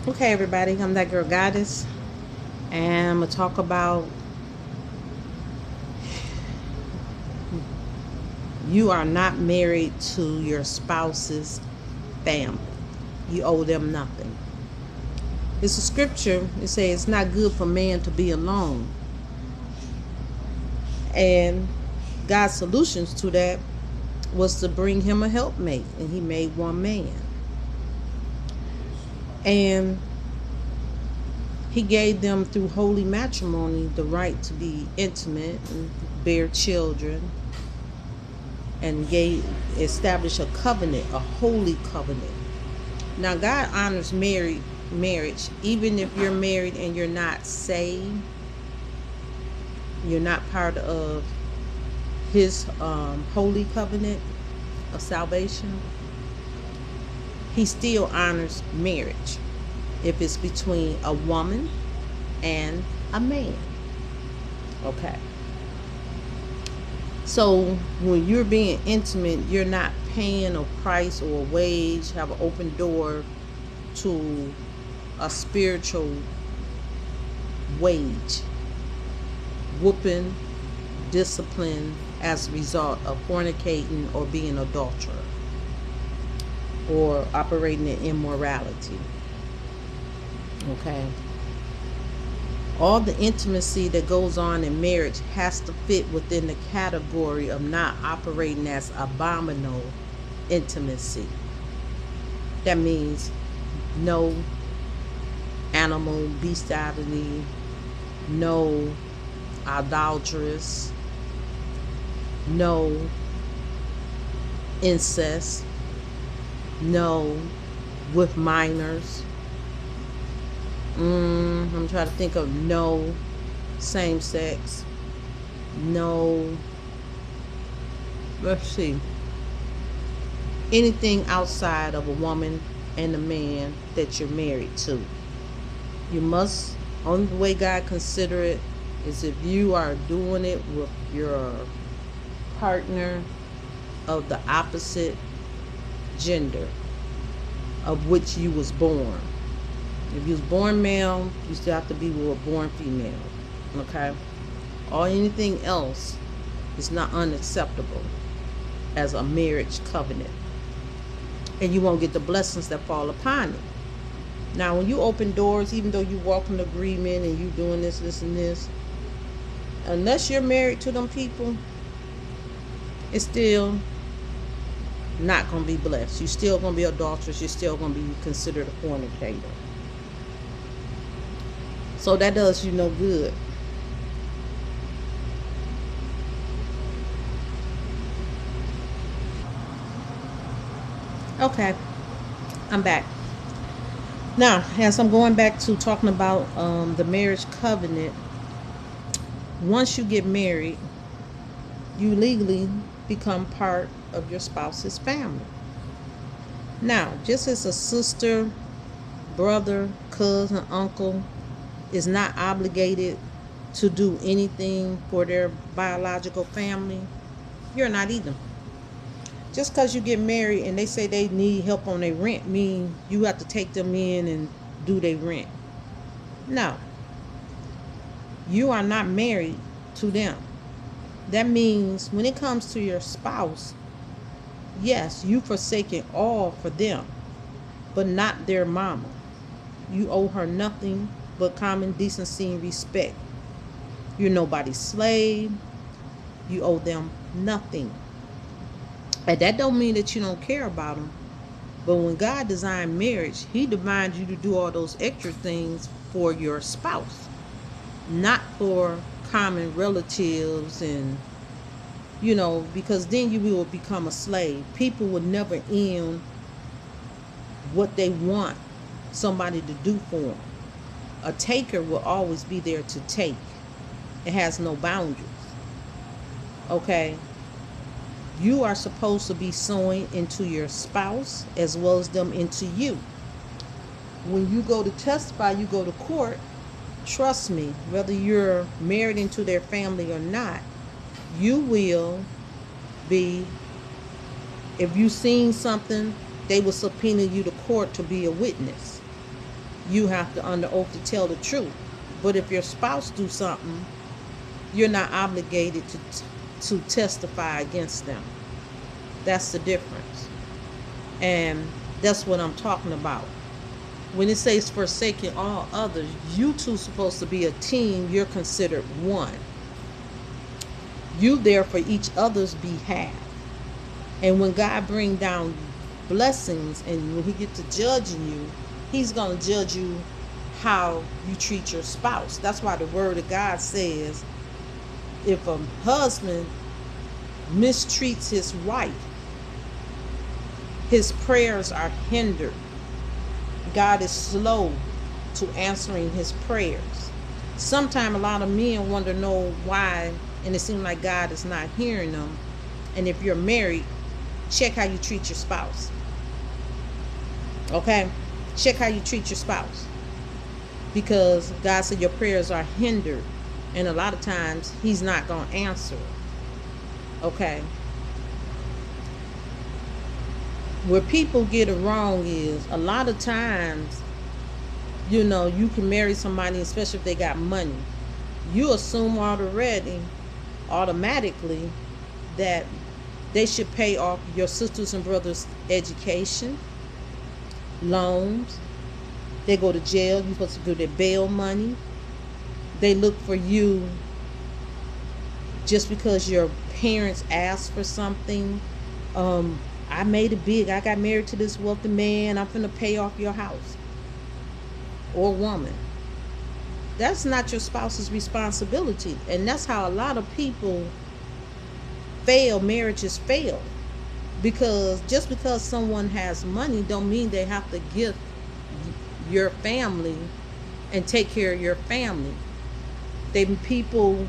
Okay, everybody, I'm that girl Goddess, and I'm gonna talk about you are not married to your spouse's family. You owe them nothing. It's a scripture. It says it's not good for man to be alone, and God's solutions to that was to bring him a helpmate, and He made one man, and He gave them through holy matrimony the right to be intimate and bear children and gave established a covenant, a holy covenant. Now God honors marriage, even if you're married and you're not saved, you're not part of His holy covenant of salvation. He still honors marriage if it's between a woman and a man. Okay. So when you're being intimate, you're not paying a price or a wage, have an open door to a spiritual wage, whooping, discipline as a result of fornicating or being an adulterer or operating in immorality. Okay. All the intimacy that goes on in marriage has to fit within the category of not operating as abominable intimacy. That means no animal bestiality, no adulterous, no incest, no with minors. I'm trying to think of no same sex, no, let's see, anything outside of a woman and a man that you're married to. You must, only the way God consider it is if you are doing it with your partner of the opposite gender of which you was born. If you was born male, you still have to be with a born female. Okay? Or anything else is not unacceptable as a marriage covenant. And you won't get the blessings that fall upon it. Now, when you open doors, even though you walk in agreement and you doing this, and this, unless you're married to them people, it's still not going to be blessed. You're still going to be adulterous. You're still going to be considered a fornicator. So that does you no good. Okay, I'm back. Now, as I'm going back to talking about the marriage covenant, once you get married, you legally become part of your spouse's family. Now, just as a sister, brother, cousin, uncle is not obligated to do anything for their biological family, you're not either. Just because you get married and they say they need help on their rent mean you have to take them in and do their rent. No, you are not married to them. That means when it comes to your spouse, yes, you forsaken all for them, but not their mama. You owe her nothing but common decency and respect. You're nobody's slave. You owe them nothing. And that don't mean that you don't care about them. But when God designed marriage, He designed you to do all those extra things for your spouse, not for common relatives and because then you will become a slave. People will never end what they want somebody to do for them. A taker will always be there to take. It has no boundaries. Okay? You are supposed to be sowing into your spouse as well as them into you. When you go to testify, you go to court, trust me, whether you're married into their family or not, you will be, if you've seen something, they will subpoena you to court to be a witness. you have to under oath to tell the truth. But if your spouse do something, you're not obligated to testify against them. That's the difference. And that's what I'm talking about. When it says forsaking all others, you two supposed to be a team. You're considered one. You there for each other's behalf. And when God bring down blessings and when he get to judging you, he's going to judge you how you treat your spouse. That's why the word of God says if a husband mistreats his wife, his prayers are hindered. God is slow to answering his prayers. Sometimes a lot of men wonder know why, and it seems like God is not hearing them. And if you're married, check how you treat your spouse. Okay? Check how you treat your spouse. Because God said your prayers are hindered. And a lot of times he's not going to answer. Okay? Where people get it wrong is a lot of times, you know, you can marry somebody, especially if they got money. You assume automatically that they should pay off your sisters and brothers' education, loans. They go to jail, you're supposed to give their bail money. They look for you just because your parents asked for something. I made it big. I got married to this wealthy man. I'm finna pay off your house. Or woman. That's not your spouse's responsibility. And that's how a lot of people fail, marriages fail. Because just because someone has money don't mean they have to give your family and take care of your family. People,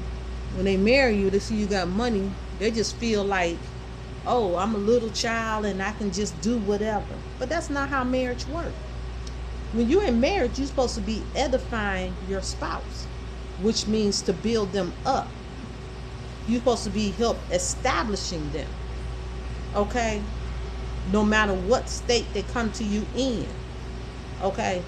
when they marry you, they see you got money, they just feel like, oh, I'm a little child and I can just do whatever. But that's not how marriage works. When you're in marriage, you're supposed to be edifying your spouse, which means to build them up. You're supposed to be help establishing them. Okay? No matter what state they come to you in. Okay?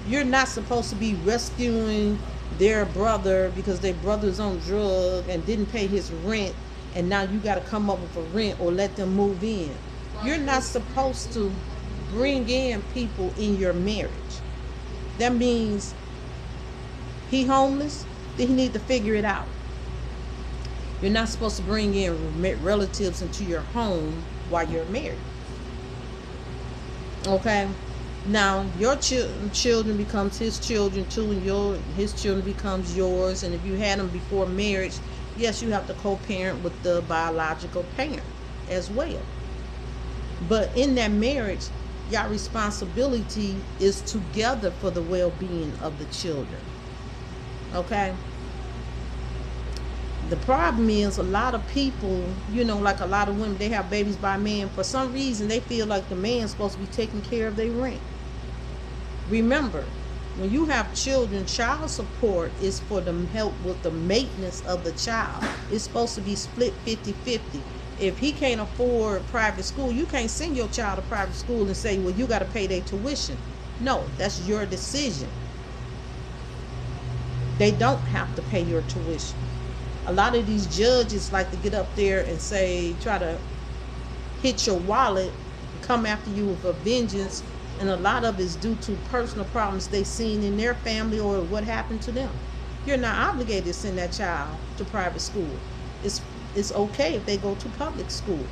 You're not supposed to be rescuing their brother because their brother's on drug and didn't pay his rent, and now you got to come up with a rent or let them move in. You're not supposed to bring in people in your marriage. That means he homeless, then he need to figure it out. You're not supposed to bring in relatives into your home while you're married. Okay? Now, your children becomes his children too, and his children becomes yours. And if you had them before marriage, yes, you have to co-parent with the biological parent as well. But in that marriage, your responsibility is together for the well-being of the children. Okay? The problem is a lot of people, you know, like a lot of women, they have babies by men. For some reason, they feel like the man's supposed to be taking care of their rent. Remember, when you have children, child support is for the help with the maintenance of the child. It's supposed to be split 50-50. If he can't afford private school, you can't send your child to private school and say, well, you got to pay their tuition. No, that's your decision. They don't have to pay your tuition. A lot of these judges like to get up there and say, try to hit your wallet, come after you with a vengeance. And a lot of it's due to personal problems they seen in their family or what happened to them. You're not obligated to send that child to private school. It's okay if they go to public school.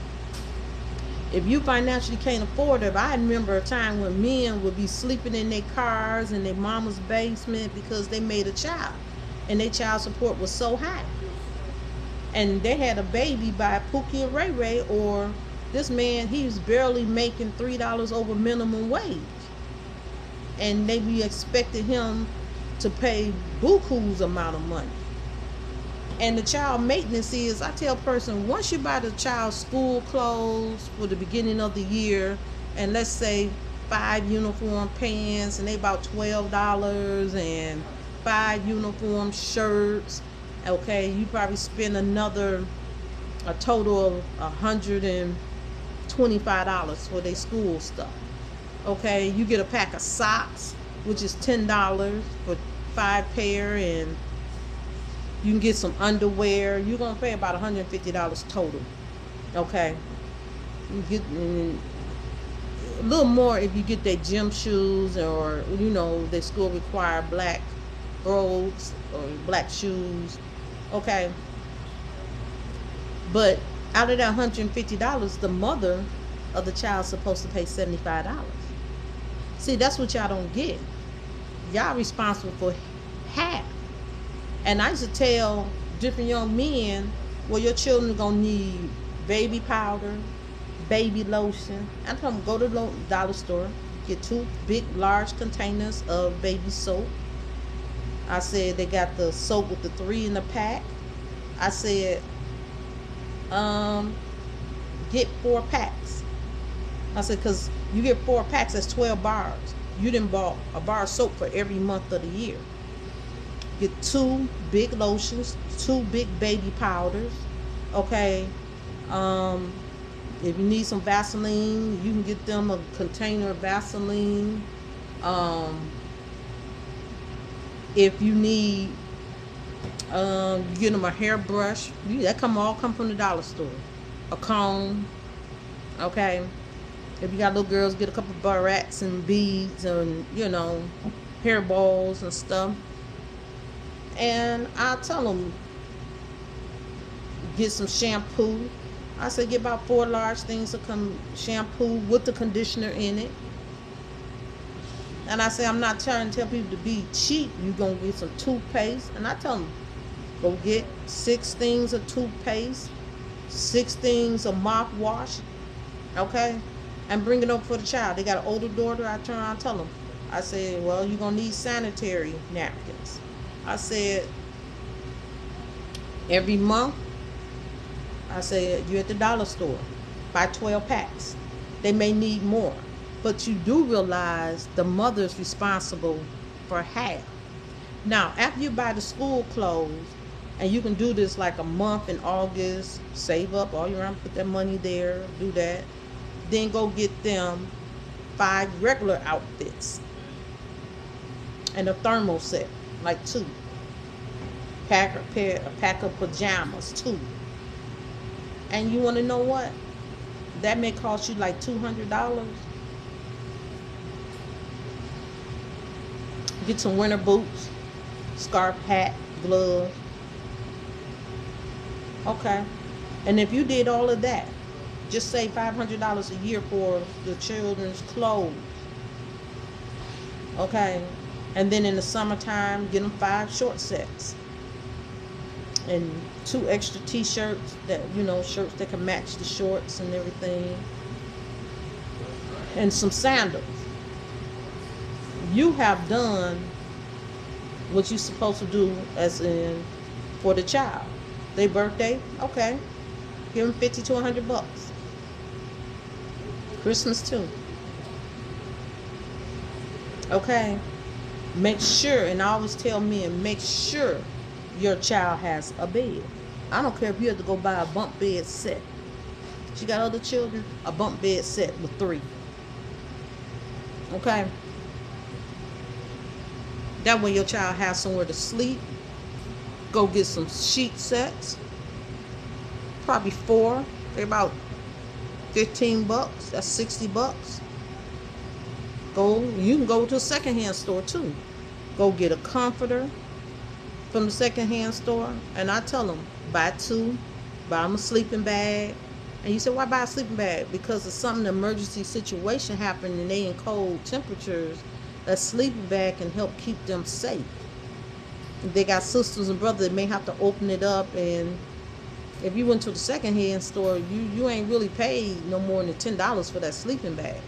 If you financially can't afford it, I remember a time when men would be sleeping in their cars in their mama's basement because they made a child. And their child support was so high. And they had a baby by Pookie and Ray Ray, or this man, he was barely making $3 over minimum wage. And they be expecting him to pay buku's amount of money. And the child maintenance is, I tell a person, once you buy the child's school clothes for the beginning of the year, and let's say 5 uniform pants, and they about $12, and 5 uniform shirts, okay, you probably spend a total of $125 for their school stuff. Okay, you get a pack of socks, which is $10 for 5 pair, and you can get some underwear. You're gonna pay about $150 total. Okay, you get a little more if you get their gym shoes, or they school require black brogues or black shoes. Okay, but out of that $150, the mother of the child's supposed to pay $75. See, that's what y'all don't get. Y'all responsible for half. And I used to tell different young men, well, your children are gonna need baby powder, baby lotion. I tell them, go to the dollar store, get 2 big large containers of baby soap. I said they got the soap with the 3 in the pack. I said get 4 packs. I said, because you get 4 packs, that's 12 bars. You didn't bought a bar of soap for every month of the year. Get 2 big lotions, 2 big baby powders. Okay. If you need some Vaseline, you can get them a container of Vaseline. If you need, you get them a hairbrush. That all come from the dollar store. A comb. Okay. If you got little girls, get a couple of barrettes and beads and hair balls and stuff. And I tell them, get some shampoo. I say get about 4 large things of shampoo with the conditioner in it. And I say, I'm not trying to tell people to be cheap. You're going to get some toothpaste. And I tell them, go get 6 things of toothpaste, 6 things of mouthwash. Okay? And bring it up for the child. They got an older daughter. I turn around and tell them, I said, well, you're going to need sanitary napkins. I said, every month, I said, you're at the dollar store, buy 12 packs. They may need more. But you do realize the mother's responsible for half. Now, after you buy the school clothes, and you can do this like a month in August, save up all year round, put that money there, do that. Then go get them 5 regular outfits. And a thermal set, like 2. Pack a pack of pajamas, 2. And you want to know what? That may cost you like $200. Get some winter boots, scarf, hat, gloves. Okay. And if you did all of that, just say $500 a year for the children's clothes. Okay. And then in the summertime, get them 5 short sets. And 2 extra t-shirts that, shirts that can match the shorts and everything. And some sandals. You have done what you're supposed to do as in for the child. Their birthday, okay. Give them $50 to $100. Christmas too. Okay. Make sure, and I always tell men, make sure your child has a bed. I don't care if you have to go buy a bunk bed set. She got other children, a bunk bed set with 3. Okay. That way your child has somewhere to sleep. Go get some sheet sets. Probably 4. They're about $15. That's $60. You can go to a secondhand store too. Go get a comforter from the secondhand store. And I tell them, buy 2. Buy them a sleeping bag. And you say, why buy a sleeping bag? Because if something, an emergency situation happened and they in cold temperatures, a sleeping bag can help keep them safe. If they got sisters and brothers, they may have to open it up. And if you went to the secondhand store, you ain't really paid no more than $10 for that sleeping bag.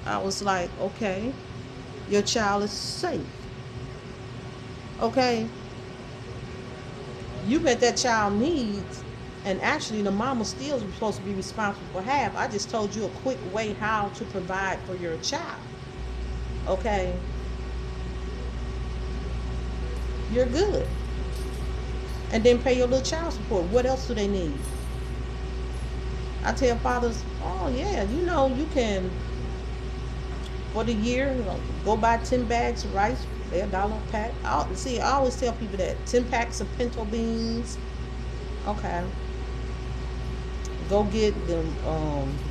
I was like, okay, your child is safe. Okay. You bet that child needs, and actually the mama still is supposed to be responsible for half. I just told you a quick way how to provide for your child. Okay. You're good. And then pay your little child support. What else do they need? I tell fathers, oh yeah, you can for the year. Go buy 10 bags of rice. They're $1 a pack. See, I always tell people that 10 packs of pinto beans. Okay. Go get the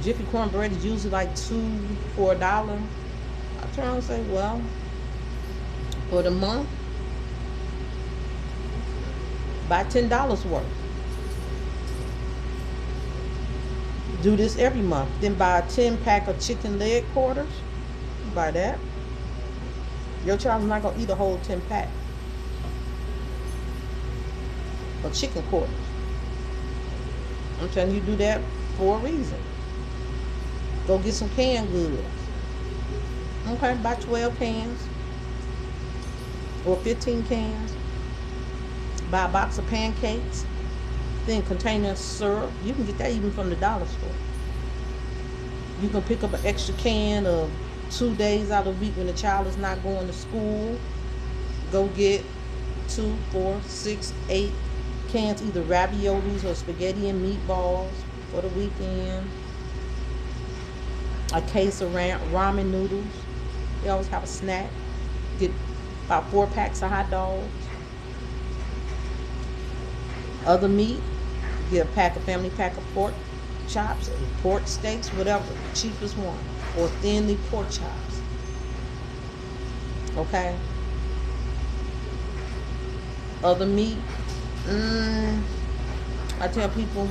Jiffy cornbread is usually like 2 for $1. I turn around and say, well, for the month, buy $10 worth. Do this every month. Then buy a 10 pack of chicken leg quarters. Buy that. Your child's not gonna eat a whole 10 pack of chicken quarters. I'm telling you, do that for a reason. Go get some canned goods. Okay, buy 12 cans or 15 cans. Buy a box of pancakes. Then container of syrup. You can get that even from the dollar store. You can pick up an extra can of 2 days out of the week when the child is not going to school. Go get 2, 4, 6, 8 cans, either raviolis or spaghetti and meatballs for the weekend. A case of ramen noodles. They always have a snack. Get about 4 packs of hot dogs. Other meat, get a family pack of pork chops, pork steaks, whatever, the cheapest one, or thinly pork chops. Okay. Other meat, I tell people,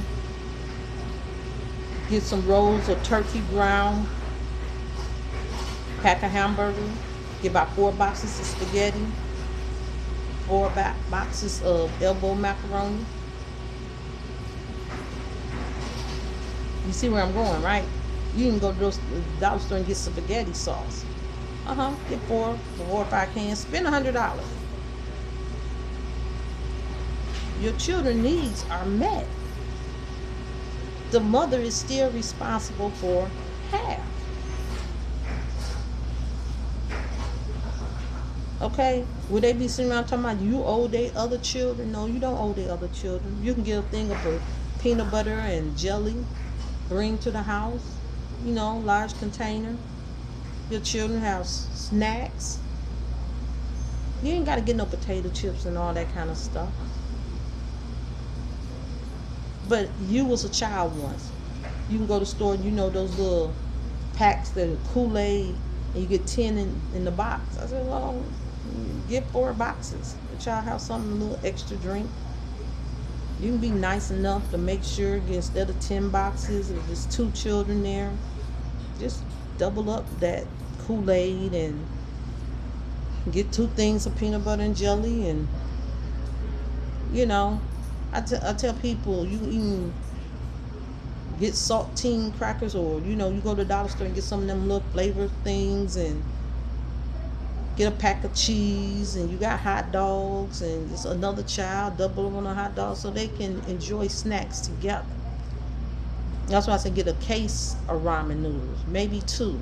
get some rolls of turkey ground, pack of hamburger, get about 4 boxes of spaghetti, 4 boxes of elbow macaroni. You see where I'm going, right? You can go to the dollar store and get some spaghetti sauce. Get 4 or 5 cans. Spend $100. Your children's needs are met. The mother is still responsible for half. Okay? Would they be sitting around talking about you owe their other children? No, you don't owe their other children. You can get a thing of peanut butter and jelly, bring to the house, large container. Your children have snacks. You ain't got to get no potato chips and all that kind of stuff. But you was a child once. You can go to the store, those little packs that are Kool-Aid, and you get 10 in the box. I said, well, get 4 boxes. The child have something, a little extra drink. You can be nice enough to make sure, instead of 10 boxes, if there's 2 children there, just double up that Kool-Aid and get 2 things of peanut butter and jelly. And I tell people, you can get saltine crackers, or you go to the dollar store and get some of them little flavor things, and get a pack of cheese, and you got hot dogs, and just another child double on a hot dog, so they can enjoy snacks together. That's why I said get a case of ramen noodles, maybe 2.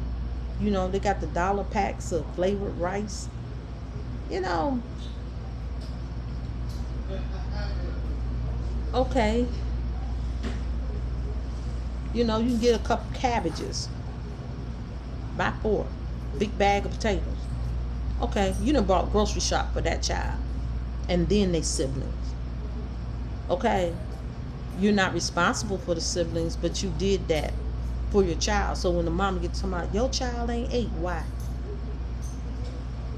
They got the dollar packs of flavored rice. Okay. You can get a couple cabbages. Buy 4. Big bag of potatoes. Okay, you done bought grocery shop for that child. And then they siblings. Okay. You're not responsible for the siblings, but you did that for your child. So when the mama gets talking about your child ain't ate, why?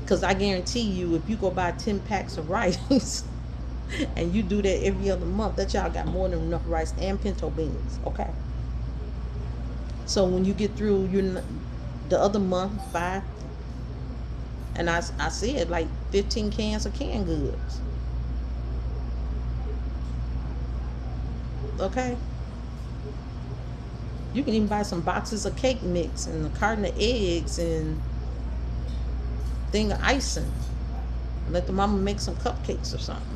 Because I guarantee you, if you go buy 10 packs of rice and you do that every other month, that child got more than enough rice and pinto beans. Okay. So when you get through the other month, buy, and I said like 15 cans of canned goods. Okay. You can even buy some boxes of cake mix and a carton of eggs and thing of icing. Let the mama make some cupcakes or something.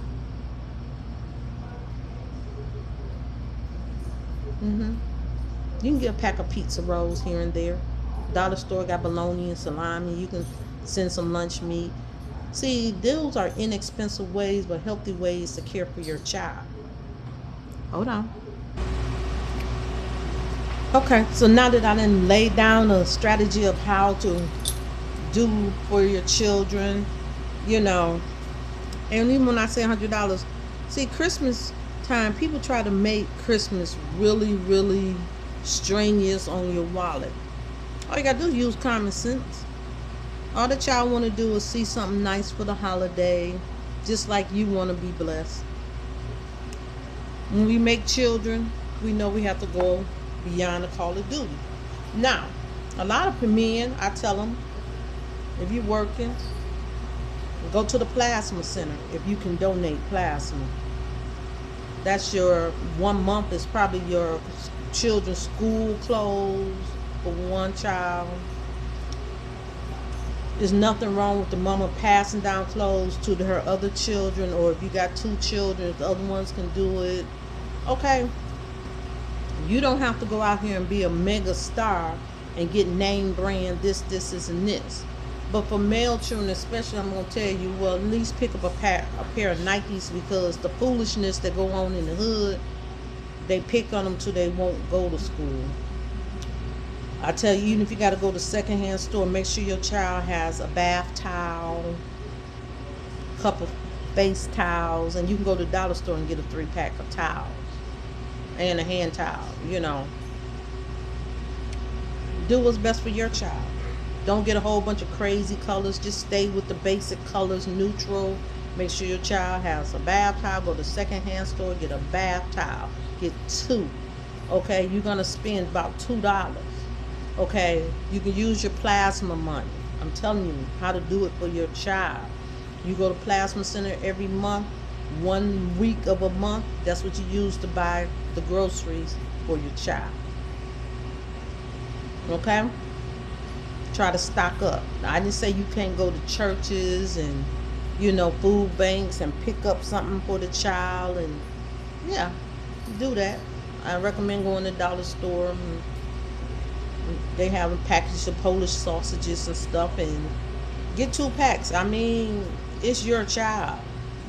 You can get a pack of pizza rolls here and there. Dollar store got bologna and salami. You can send some lunch meat. See, those are inexpensive ways, but healthy ways to care for your child. Hold on. Okay, so now that I done laid down a strategy of how to do for your children, you know. And even when I say $100, see, Christmas time, people try to make Christmas really, really strenuous on your wallet. All you gotta do is use common sense. All that y'all want to do is see something nice for the holiday, just like you want to be blessed. When we make children, we know we have to go beyond the call of duty. Now, a lot of men, I tell them, if you're working, go to the plasma center if you can donate plasma. That's your 1 month is probably your children's school clothes for one child. There's nothing wrong with the mama passing down clothes to her other children, or if you got 2 children, if the other ones can do it. Okay. You don't have to go out here and be a mega star and get name brand this, and this. But for male children especially, I'm going to tell you, well, at least pick up a pair of Nikes, because the foolishness that go on in the hood, they pick on them till they won't go to school. I tell you, even if you got to go to secondhand store, make sure your child has a bath towel, a couple face towels, and you can go to the dollar store and get a 3-pack of towels and a hand towel, you know. Do what's best for your child. Don't get a whole bunch of crazy colors. Just stay with the basic colors, neutral. Make sure your child has a bath towel. Go to the secondhand store, get a bath towel. Get 2. Okay, you're going to spend about $2. Okay, you can use your plasma money. I'm telling you how to do it for your child. You go to plasma center every month, 1 week of a month. That's what you use to buy the groceries for your child. Okay? Try to stock up. Now, I didn't say you can't go to churches and, you know, food banks and pick up something for the child. And yeah, do that. I recommend going to the dollar store. And they have a package of Polish sausages and stuff, and get 2 packs. I mean, it's your child.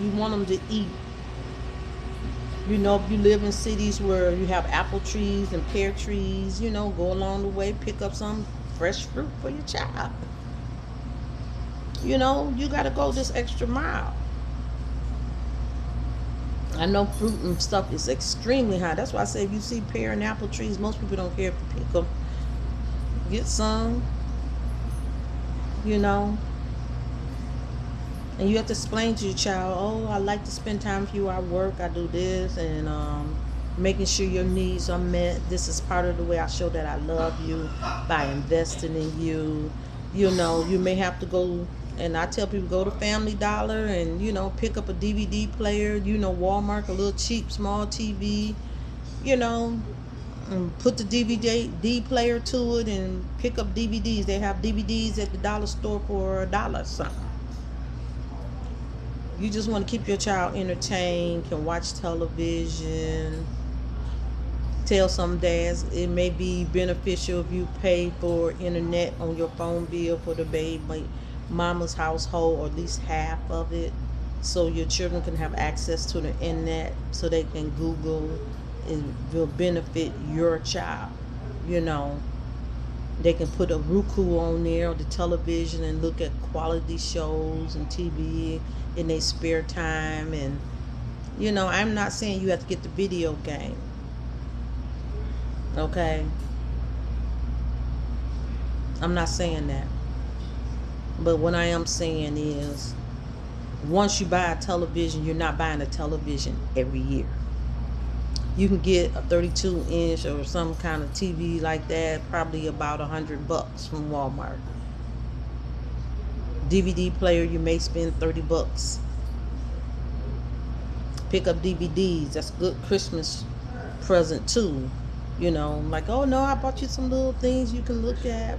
You want them to eat. You know, if you live in cities where you have apple trees and pear trees, you know, go along the way, pick up some fresh fruit for your child. You know, you got to go this extra mile. I know fruit and stuff is extremely high. That's why I say if you see pear and apple trees, most people don't care if you pick them. Get some, you know. And you have to explain to your child, oh, I like to spend time with you. I work, I do this, and making sure your needs are met. This is part of the way I show that I love you, by investing in you. You know, you may have to go, and I tell people, go to Family Dollar and, you know, pick up a DVD player. You know, Walmart, a little cheap, small TV, you know, and put the DVD player to it and pick up DVDs. They have DVDs at the dollar store for $1 something. You just want to keep your child entertained, can watch television. Tell some dads it may be beneficial if you pay for internet on your phone bill for the baby mama's household, or at least half of it, so your children can have access to the internet, so they can Google. It will benefit your child. You know, they can put a Roku on there, or the television, and look at quality shows and TV in their spare time. And, you know, I'm not saying you have to get the video game. Okay? I'm not saying that. But what I am saying is, once you buy a television, you're not buying a television every year. You can get a 32-inch or some kind of TV like that, probably about $100 from Walmart. DVD player, you may spend $30. Pick up DVDs. That's a good Christmas present too. You know, like, oh no, I bought you some little things you can look at.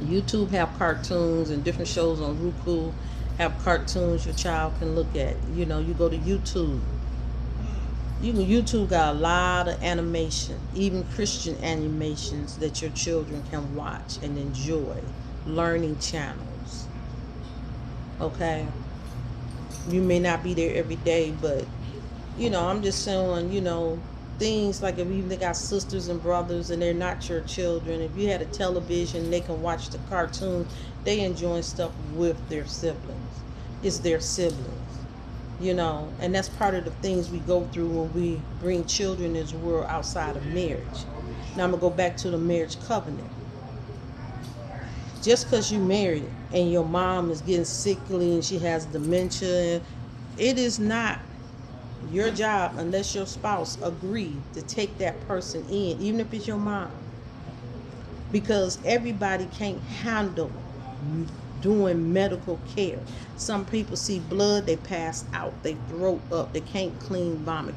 YouTube have cartoons, and different shows on Roku have cartoons your child can look at. You know, you go to YouTube. YouTube got a lot of animation, even Christian animations that your children can watch and enjoy. Learning channels. Okay? You may not be there every day, but, you know, I'm just saying, you know, things like if even they got sisters and brothers and they're not your children, if you had a television, they can watch the cartoons. They enjoy stuff with their siblings. It's their siblings, and that's part of the things we go through when we bring children into the world outside of marriage. Now I'm gonna go back to the marriage covenant. Just because you married and your mom is getting sickly and she has dementia, it is not your job unless your spouse agree to take that person in, even if it's your mom, because everybody can't handle doing medical care. Some people see blood, they pass out, they throw up, they can't clean vomit,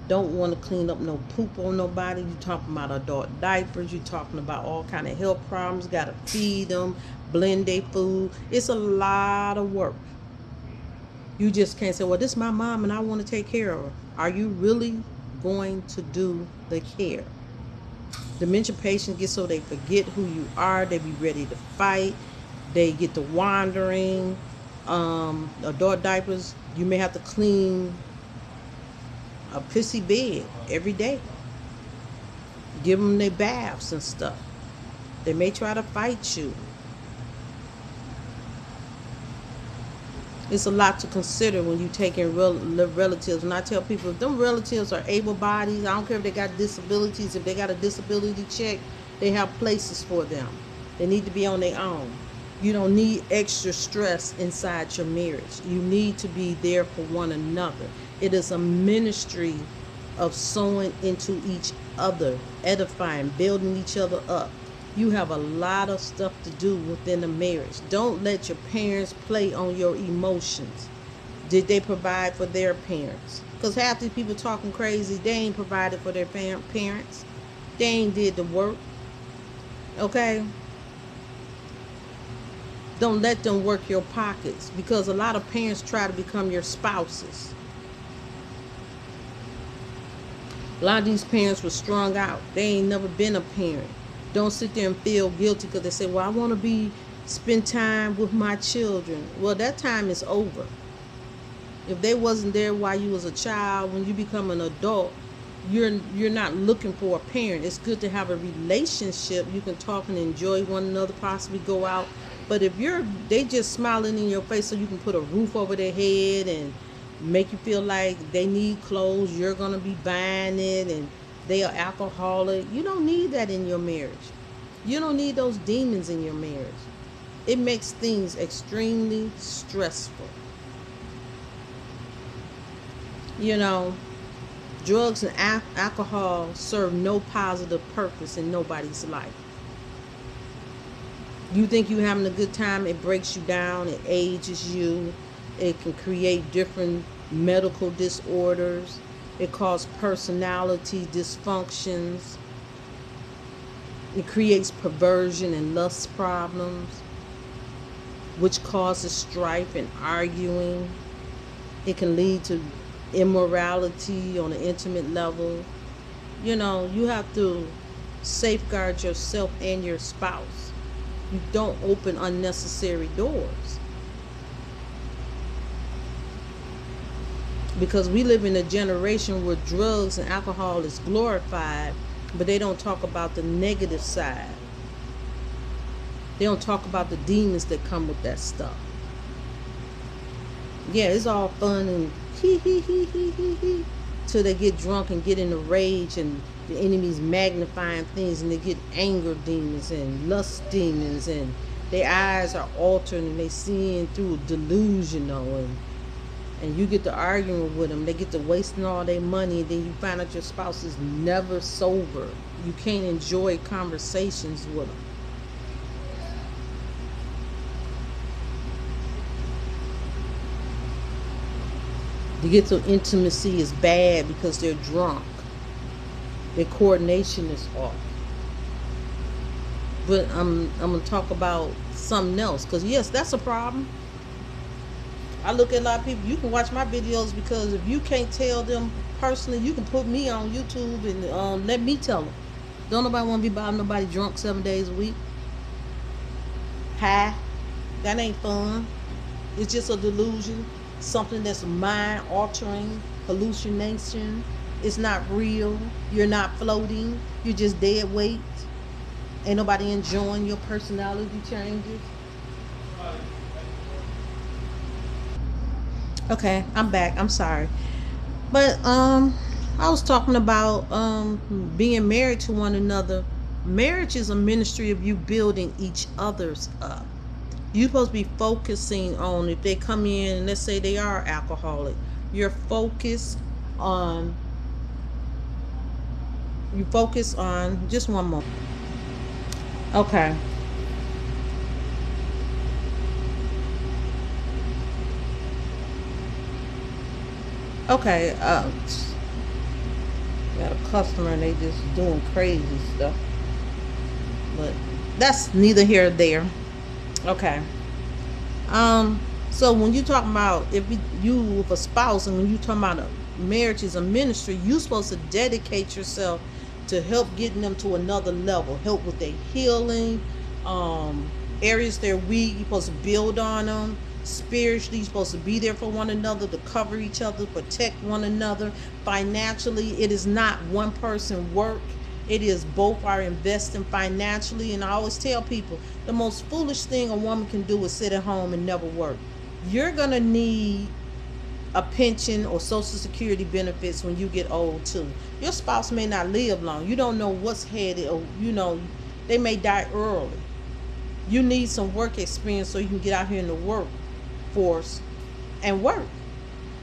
don't want to clean up no poop on nobody. You talking about adult diapers, you talking about all kind of health problems, gotta feed them, blend their food. It's a lot of work. You just can't say, well, this is my mom and I want to take care of her. Are you really going to do the care? Dementia patients get so they forget who you are. They be ready to fight. They get to wandering. Adult diapers, you may have to clean a pissy bed every day. Give them their baths and stuff. They may try to fight you. It's a lot to consider when you take in relatives. And I tell people, if them relatives are able-bodied, I don't care if they got disabilities, if they got a disability check, they have places for them. They need to be on their own. You don't need extra stress inside your marriage. You need to be there for one another. It is a ministry of sowing into each other, edifying, building each other up. You have a lot of stuff to do within a marriage. Don't let your parents play on your emotions. Did they provide for their parents? Because half these people talking crazy, they ain't provided for their parents. They ain't did the work. Okay? Don't let them work your pockets, because a lot of parents try to become your spouses. A lot of these parents were strung out. They ain't never been a parent. Don't sit there and feel guilty because they say, well, I want to spend time with my children. Well, that time is over. If they wasn't there while you was a child, when you become an adult, you're not looking for a parent. It's good to have a relationship. You can talk and enjoy one another, possibly go out. But if they just smiling in your face so you can put a roof over their head and make you feel like they need clothes, you're going to be buying it, and they are alcoholic. You don't need that in your marriage. You don't need those demons in your marriage. It makes things extremely stressful. Drugs and alcohol serve no positive purpose in nobody's life. You think you're having a good time, it breaks you down, it ages you, it can create different medical disorders. It causes personality dysfunctions. It creates perversion and lust problems, which causes strife and arguing. It can lead to immorality on an intimate level. You have to safeguard yourself and your spouse. You don't open unnecessary doors. Because we live in a generation where drugs and alcohol is glorified, but they don't talk about the negative side. They don't talk about the demons that come with that stuff. Yeah, it's all fun and hee till they get drunk and get in a rage, and the enemy's magnifying things, and they get anger demons and lust demons, and their eyes are altered and they seeing through delusional, and you get to arguing with them. They get to wasting all their money, and then you find out your spouse is never sober. You can't enjoy conversations with them. To get to intimacy is bad because they're drunk. Their coordination is off. But I'm going to talk about something else, because yes, that's a problem. I look at a lot of people, you can watch my videos, because if you can't tell them personally, you can put me on YouTube and let me tell them. Don't nobody want to be by nobody drunk 7 days a week. High. That ain't fun. It's just a delusion. Something that's mind altering, hallucination. It's not real. You're not floating. You're just dead weight. Ain't nobody enjoying your personality changes. Okay, I'm back. I'm sorry. But I was talking about being married to one another. Marriage is a ministry of you building each other's up. You're supposed to be focusing on, if they come in and let's say they are alcoholic, you're focused on just one moment. Okay. Okay. Got a customer and they just doing crazy stuff. But that's neither here or there. Okay. Um, so when you talk about if you with a spouse, and when you talk about a marriage is a ministry, you supposed to dedicate yourself to help getting them to another level, help with their healing, um, areas they're weak. You're supposed to build on them spiritually. You're supposed to be there for one another, to cover each other, protect one another. Financially, it is not one person work. It is both are investing financially. And I always tell people the most foolish thing a woman can do is sit at home and never work. You're going to need a pension or social security benefits when you get old too. Your spouse may not live long. You don't know what's headed, or they may die early. You need some work experience so you can get out here in the workforce and work.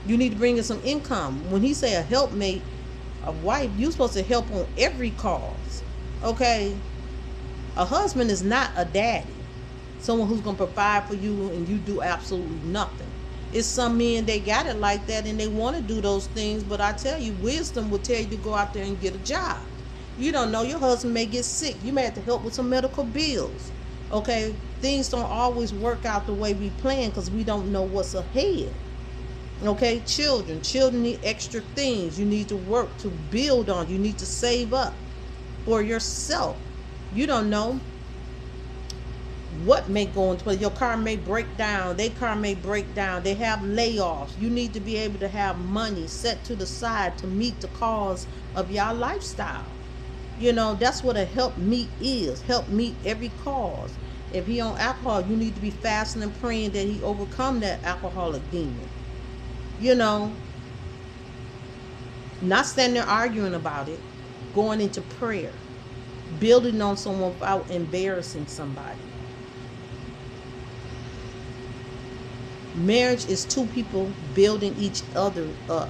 You need to bring in some income. When he say a helpmate, a wife, you're supposed to help on every cause. Okay? A husband is not a daddy. Someone who's gonna provide for you and you do absolutely nothing. It's some men, they got it like that and they want to do those things, but I tell you, wisdom will tell you to go out there and get a job. You don't know, your husband may get sick. You may have to help with some medical bills. Okay? Things don't always work out the way we plan because we don't know what's ahead. Okay, children need extra things. You need to work to build on. You need to save up for yourself. You don't know what may go into play. Your car may break down. Their car may break down. They have layoffs. You need to be able to have money set to the side to meet the cause of your lifestyle. That's what a help meet is. Help meet every cause. If he on alcohol, you need to be fasting and praying that he overcome that alcoholic demon. you know Not standing there arguing about it, going into prayer, building on someone without embarrassing somebody. Marriage is two people building each other up,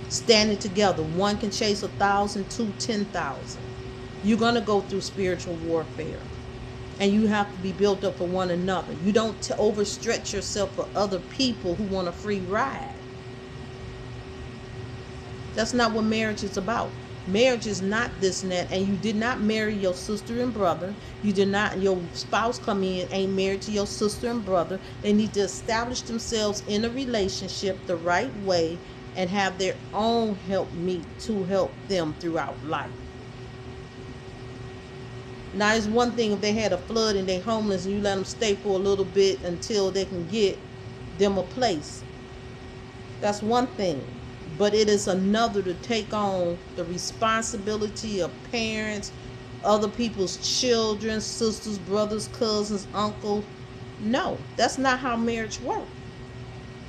standing together. One can chase 1,000, two 10,000. You're going to go through spiritual warfare, and you have to be built up for one another. You don't overstretch yourself for other people who want a free ride. That's not what marriage is about. Marriage is not this and that. And you did not marry your sister and brother. You did not, your spouse come in, ain't married to your sister and brother. They need to establish themselves in a relationship the right way and have their own help meet to help them throughout life. Now, it's one thing if they had a flood and they homeless and you let them stay for a little bit until they can get them a place. That's one thing. But it is another to take on the responsibility of parents, other people's children, sisters, brothers, cousins, uncles. No, that's not how marriage works.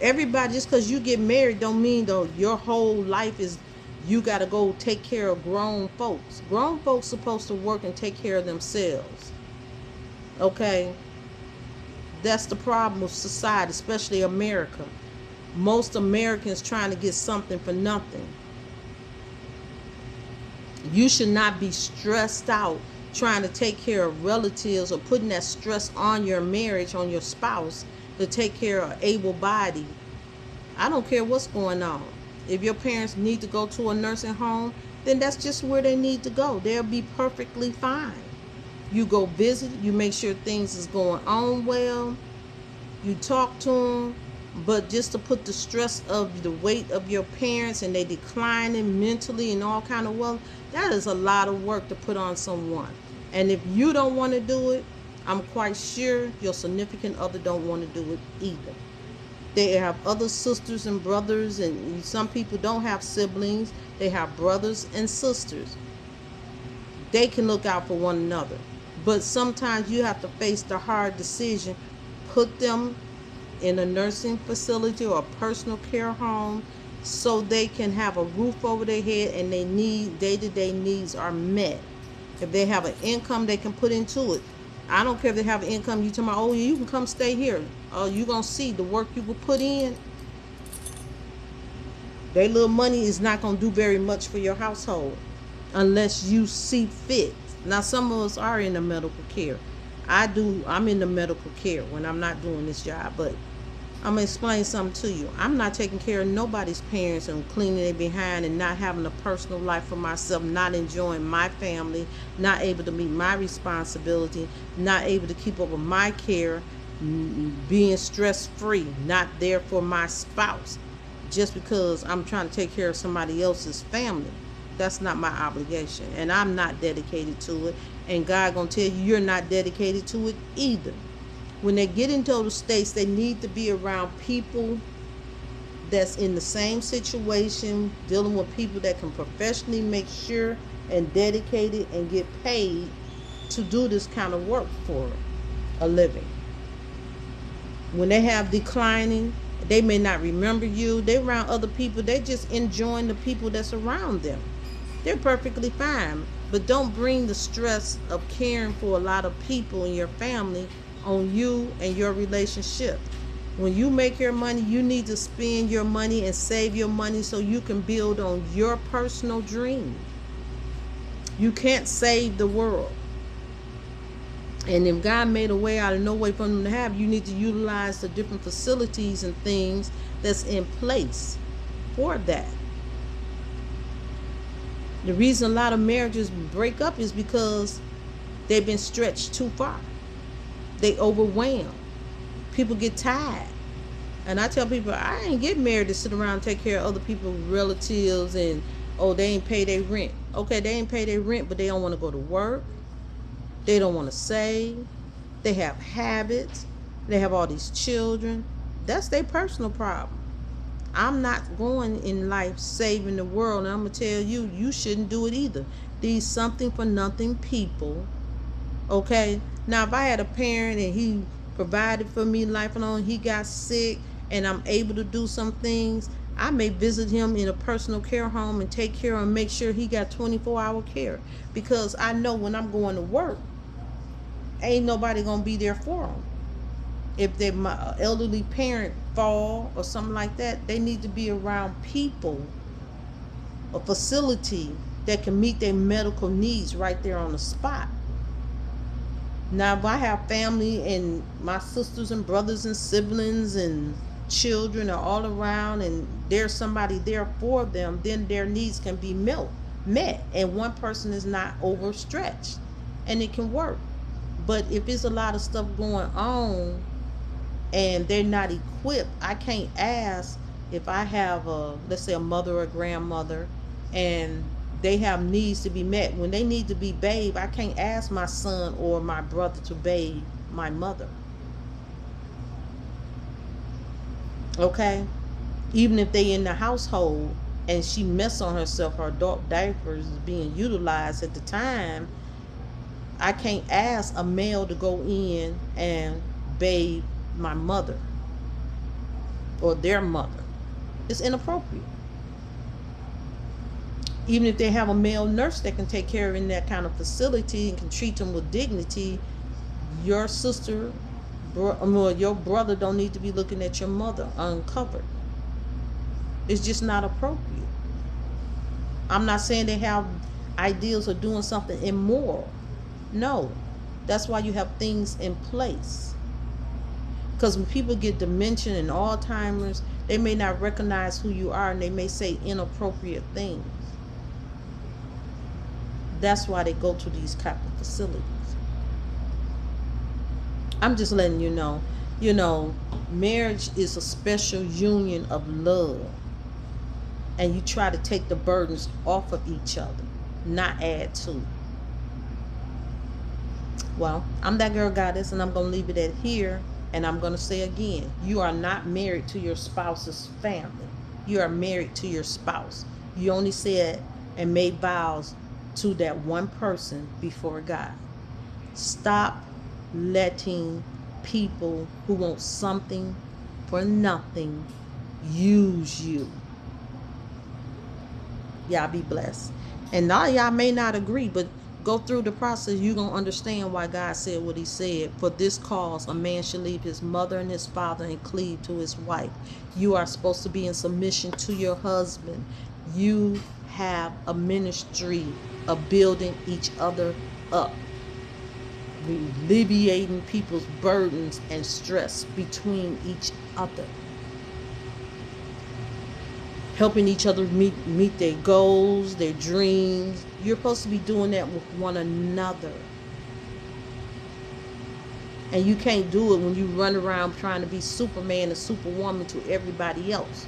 Everybody, just because you get married don't mean though your whole life is you got to go take care of grown folks. Grown folks supposed to work and take care of themselves. Okay? That's the problem with society, especially America. Most Americans trying to get something for nothing. You should not be stressed out trying to take care of relatives or putting that stress on your marriage, on your spouse, to take care of able body. I don't care what's going on. If your parents need to go to a nursing home, then that's just where they need to go. They'll be perfectly fine. You go visit, you make sure things is going on well, you talk to them. But just to put the stress of the weight of your parents and they declining mentally and all kind of wealth, that is a lot of work to put on someone. And if you don't want to do it, I'm quite sure your significant other don't want to do it either. They have other sisters and brothers, and some people don't have siblings. They have brothers and sisters. They can look out for one another. But sometimes you have to face the hard decision. Put them in a nursing facility or a personal care home so they can have a roof over their head and they need day-to-day needs are met. If they have an income they can put into it. I don't care if they have an income. You tell me, oh, you can come stay here. You gonna see the work you will put in. Their little money is not gonna do very much for your household unless you see fit. Now some of us are in the medical care. I'm in the medical care when I'm not doing this job, but I'm gonna explain something to you. I'm not taking care of nobody's parents and cleaning their behind and not having a personal life for myself, not enjoying my family, not able to meet my responsibility, not able to keep up with my care, being stress free, not there for my spouse just because I'm trying to take care of somebody else's family. That's not my obligation, and I'm not dedicated to it, and God gonna tell you you're not dedicated to it either. When they get into those states, they need to be around people that's in the same situation, dealing with people that can professionally make sure and dedicated and get paid to do this kind of work for a living. When they have declining, they may not remember you. They're around other people. They're just enjoying the people that's around them. They're perfectly fine. But don't bring the stress of caring for a lot of people in your family on you and your relationship. When you make your money, you need to spend your money and save your money so you can build on your personal dream. You can't save the world. And if God made a way out of no way for them to have, you need to utilize the different facilities and things that's in place for that. The reason a lot of marriages break up is because they've been stretched too far. They overwhelm. People get tired. And I tell people, I ain't get married to sit around and take care of other people's relatives and, oh, they ain't pay their rent. Okay, they ain't pay their rent, but they don't want to go to work. They don't want to save. They have habits. They have all these children. That's their personal problem. I'm not going in life saving the world. And I'm going to tell you, you shouldn't do it either. These something for nothing people. Okay? Now, if I had a parent and he provided for me lifelong, he got sick, and I'm able to do some things, I may visit him in a personal care home and take care of him, make sure he got 24-hour care. Because I know when I'm going to work, ain't nobody going to be there for them. If they my elderly parent fall or something like that, they need to be around people, a facility that can meet their medical needs right there on the spot. Now, if I have family and my sisters and brothers and siblings and children are all around and there's somebody there for them, then their needs can be met, and one person is not overstretched, and it can work. But if there's a lot of stuff going on and they're not equipped, I can't ask. If I have let's say a mother or a grandmother and they have needs to be met, when they need to be bathed, I can't ask my son or my brother to bathe my mother. Okay? Even if they in the household and she mess on herself, her adult diapers is being utilized at the time, I can't ask a male to go in and bathe my mother or their mother. It's inappropriate. Even if they have a male nurse that can take care of in that kind of facility and can treat them with dignity, your sister or your brother don't need to be looking at your mother uncovered. It's just not appropriate. I'm not saying they have ideals of doing something immoral. No. That's why you have things in place. Because when people get dementia and Alzheimer's, they may not recognize who you are and they may say inappropriate things. That's why they go to these type of facilities. I'm just letting you know, marriage is a special union of love. And you try to take the burdens off of each other, not add to. Well, I'm that girl goddess, and I'm going to leave it at here. And I'm going to say again, you are not married to your spouse's family. You are married to your spouse. You only said and made vows to that one person before God. Stop letting people who want something for nothing use you. Y'all be blessed. And now y'all may not agree, but go through the process. You're going to understand why God said what he said. For this cause, a man shall leave his mother and his father and cleave to his wife. You are supposed to be in submission to your husband. You have a ministry of building each other up, alleviating people's burdens and stress between each other, helping each other meet their goals, their dreams. You're supposed to be doing that with one another. And you can't do it when you run around trying to be Superman and Superwoman to everybody else.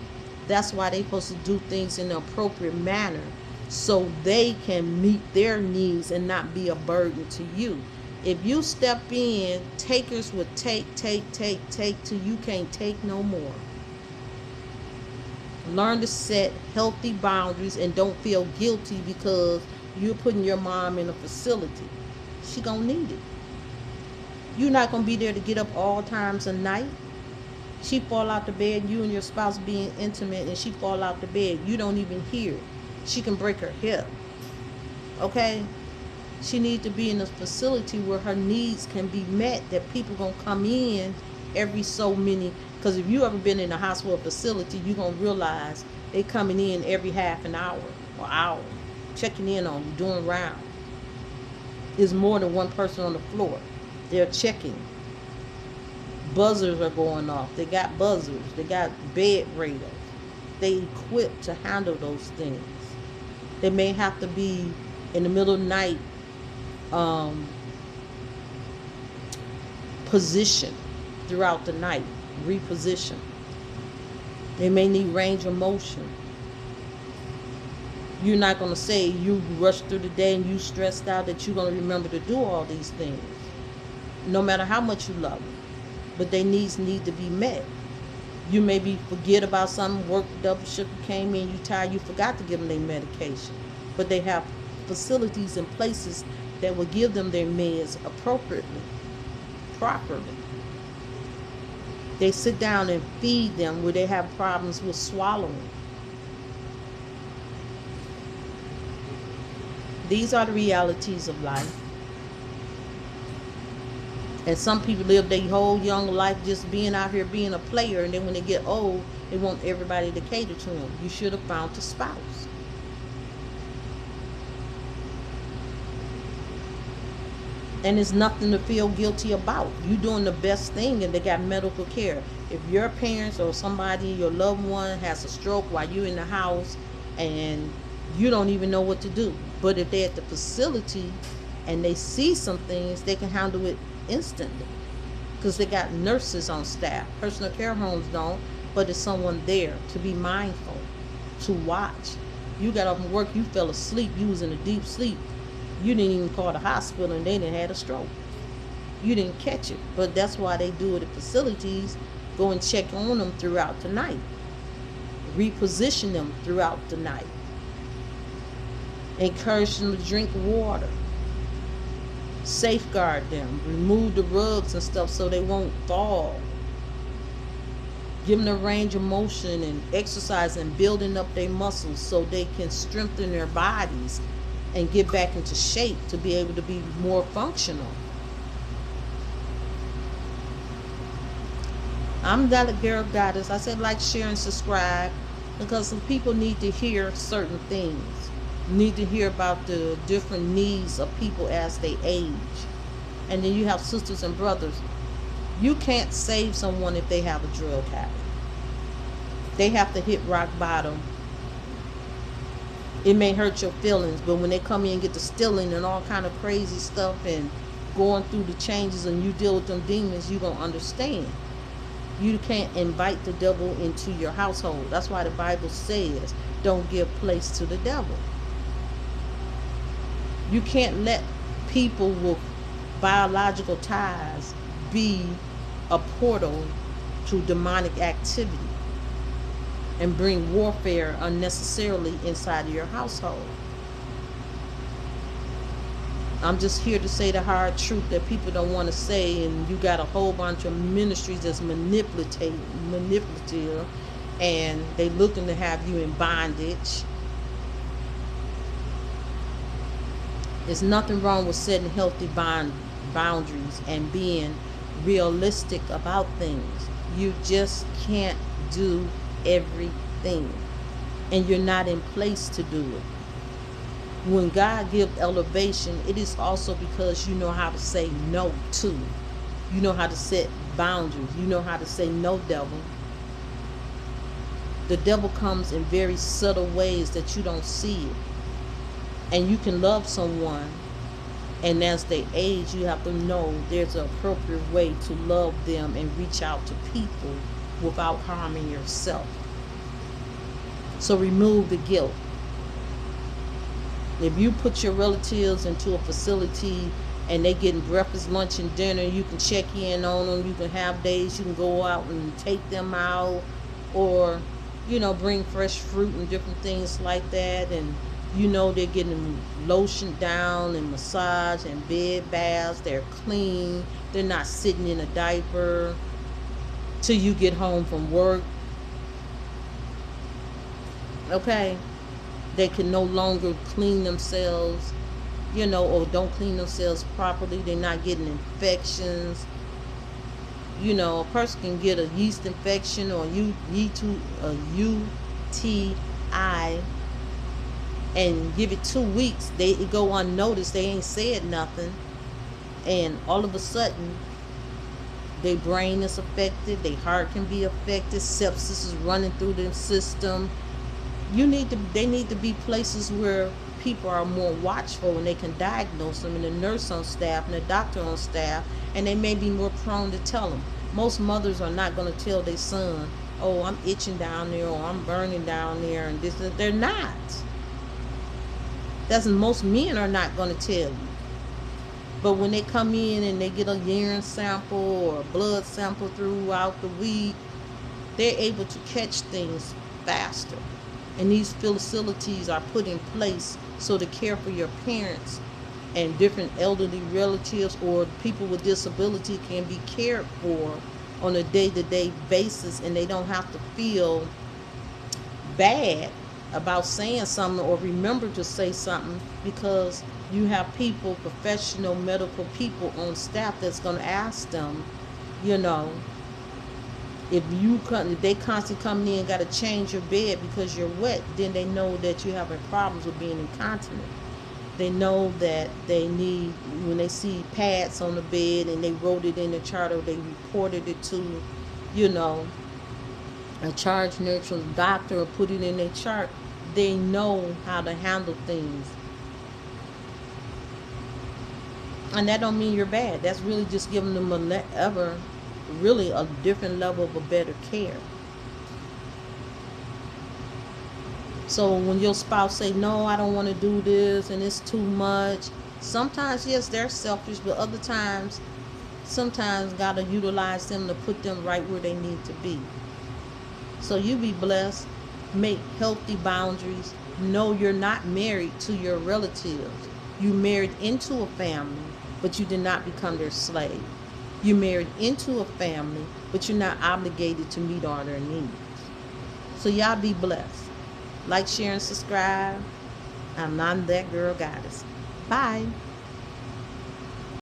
That's why they're supposed to do things in the appropriate manner so they can meet their needs and not be a burden to you. If you step in, takers would take till you can't take no more. Learn to set healthy boundaries and don't feel guilty because you're putting your mom in a facility. She gonna need it. You're not gonna be there to get up all times of night. She fall out the bed, you and your spouse being intimate, and she fall out the bed. You don't even hear it. She can break her hip. Okay? She needs to be in a facility where her needs can be met, that people gonna come in every so many. Because if you ever been in a hospital facility, you're gonna realize they coming in every half an hour or hour, checking in on you, doing rounds. There's more than one person on the floor. They're checking. Buzzers are going off. They got buzzers. They got bed radars. They equipped to handle those things. They may have to be in the middle of the night position throughout the night, reposition. They may need range of motion. You're not going to say you rush through the day and you stressed out that you're going to remember to do all these things, no matter how much you love them. But their needs need to be met. You maybe forget about something, work double shift, you came in, you tired, you forgot to give them their medication. But they have facilities and places that will give them their meds appropriately, properly. They sit down and feed them where they have problems with swallowing. These are the realities of life. And some people live their whole young life just being out here being a player, and then when they get old, they want everybody to cater to them. You should have found a spouse. And it's nothing to feel guilty about. You doing the best thing, and they got medical care. If your parents or somebody, your loved one, has a stroke while you're in the house and you don't even know what to do, but if they're at the facility and they see some things, they can handle it instantly because they got nurses on staff. Personal care homes don't, but there's someone there to be mindful, to watch. You got up from work, you fell asleep, you was in a deep sleep. You didn't even call the hospital and they didn't had a stroke. You didn't catch it. But that's why they do it at facilities. Go and check on them throughout the night. Reposition them throughout the night. Encourage them to drink water. Safeguard them. Remove the rugs and stuff so they won't fall. Give them a range of motion and exercise and building up their muscles so they can strengthen their bodies and get back into shape to be able to be more functional. I'm Dalek Girl Goddess. I said like, share, and subscribe because some people need to hear certain things. Need to hear about the different needs of people as they age. And then you have sisters and brothers. You can't save someone if they have a drug habit. They have to hit rock bottom. It may hurt your feelings, but when they come in and get to stealing and all kind of crazy stuff and going through the changes and you deal with them demons, you're going to understand. You can't invite the devil into your household. That's why the Bible says, don't give place to the devil. You can't let people with biological ties be a portal to demonic activity and bring warfare unnecessarily inside of your household. I'm just here to say the hard truth that people don't want to say, and you got a whole bunch of ministries that's manipulative, and they looking to have you in bondage. There's nothing wrong with setting healthy boundaries and being realistic about things. You just can't do everything, and you're not in place to do it. When God gives elevation, it is also because you know how to say no to. You know how to set boundaries. You know how to say no, devil. The devil comes in very subtle ways that you don't see it. And you can love someone, and as they age, you have to know there's an appropriate way to love them and reach out to people without harming yourself. So remove the guilt. If you put your relatives into a facility and they getting breakfast, lunch, and dinner, you can check in on them. You can have days you can go out and take them out, or bring fresh fruit and different things like that. And they're getting lotioned down and massage and bed baths. They're clean. They're not sitting in a diaper till you get home from work. Okay? They can no longer clean themselves, or don't clean themselves properly. They're not getting infections. A person can get a yeast infection or a UTI and give it 2 weeks. It go unnoticed. They ain't said nothing. And all of a sudden, their brain is affected. Their heart can be affected. Sepsis is running through their system. They need to be places where people are more watchful and they can diagnose them, and the nurse on staff and the doctor on staff, and they may be more prone to tell them. Most mothers are not going to tell their son, oh, I'm itching down there, or I'm burning down there, and this. They're not. Most men are not going to tell you. But when they come in and they get a urine sample or a blood sample throughout the week, they're able to catch things faster. And these facilities are put in place so to care for your parents and different elderly relatives or people with disability can be cared for on a day-to-day basis, and they don't have to feel bad about saying something or remember to say something, because you have people, professional medical people on staff that's going to ask them, if they constantly come in and got to change your bed because you're wet, then they know that you're having problems with being incontinent. They know that they need, when they see pads on the bed and they wrote it in the chart or they reported it to, a charge nurse or doctor or put it in their chart, they know how to handle things. And that don't mean you're bad. That's really just giving them really a different level of a better care. So when your spouse say, no, I don't want to do this and it's too much, sometimes, yes, they're selfish, but other times, sometimes gotta utilize them to put them right where they need to be. So you be blessed. Make healthy boundaries. Know you're not married to your relatives. You married into a family, but you did not become their slave. You married into a family, but you're not obligated to meet all their needs. So y'all be blessed. Like, share, and subscribe. I'm That Girl Goddess. Bye.